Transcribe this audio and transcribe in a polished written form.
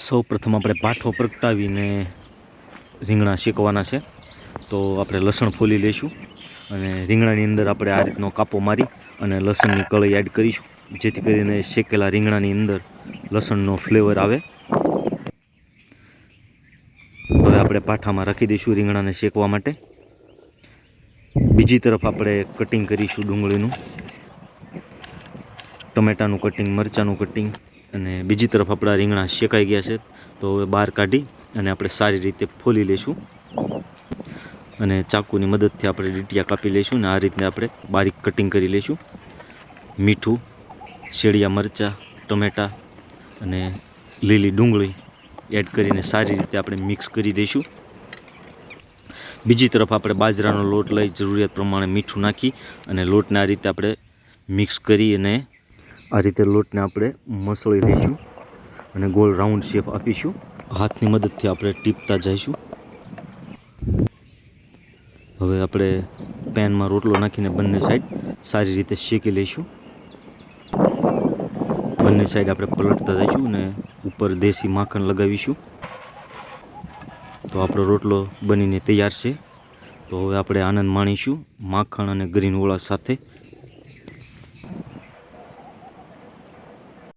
સૌ પ્રથમ આપણે પાઠો પ્રગટાવીને રીંગણા શેકવાના છે. તો આપણે લસણ ફોલી લઈશું અને રીંગણાની અંદર આપણે આ રીતનો કાપો મારી અને લસણની કળી એડ કરીશું, જેથી કરીને શેકેલા રીંગણાની અંદર લસણનો ફ્લેવર આવે. હવે આપણે પાઠામાં રાખી દઈશું રીંગણાને શેકવા માટે. બીજી તરફ આપણે કટિંગ કરીશું ડુંગળીનું, ટમેટાનું કટિંગ, મરચાંનું કટિંગ. અને બીજી તરફ આપણા રીંગણા શેકાઈ ગયા છે, તો હવે બહાર કાઢી અને આપણે સારી રીતે ફોલી લઈશું અને ચાકુની મદદથી આપણે ડીટીયા કાપી લઈશું. અને આ રીતે આપણે બારીક કટિંગ કરી લઈશું. મીઠું, શેળિયા મરચાં, ટમેટાં અને લીલી ડુંગળી એડ કરીને સારી રીતે આપણે મિક્સ કરી દઈશું. બીજી તરફ આપણે બાજરાનો લોટ લઈ જરૂરિયાત પ્રમાણે મીઠું નાખી અને લોટને આ રીતે આપણે મિક્સ કરી અને આ રીતે લોટને આપણે મસળી લઈશું અને ગોળ રાઉન્ડ શેપ આપીશું. હાથની મદદથી આપણે ટીપતા જઈશું. હવે આપણે પેનમાં રોટલો નાખીને બંને સાઈડ સારી રીતે શેકી લઈશું. બંને સાઈડ આપણે પલટતા જઈશું અને ઉપર દેશી માખણ લગાવીશું. તો આપણો રોટલો બનીને તૈયાર છે. તો હવે આપણે આનંદ માણીશું માખણ અને ગ્રીન ઓળા સાથે.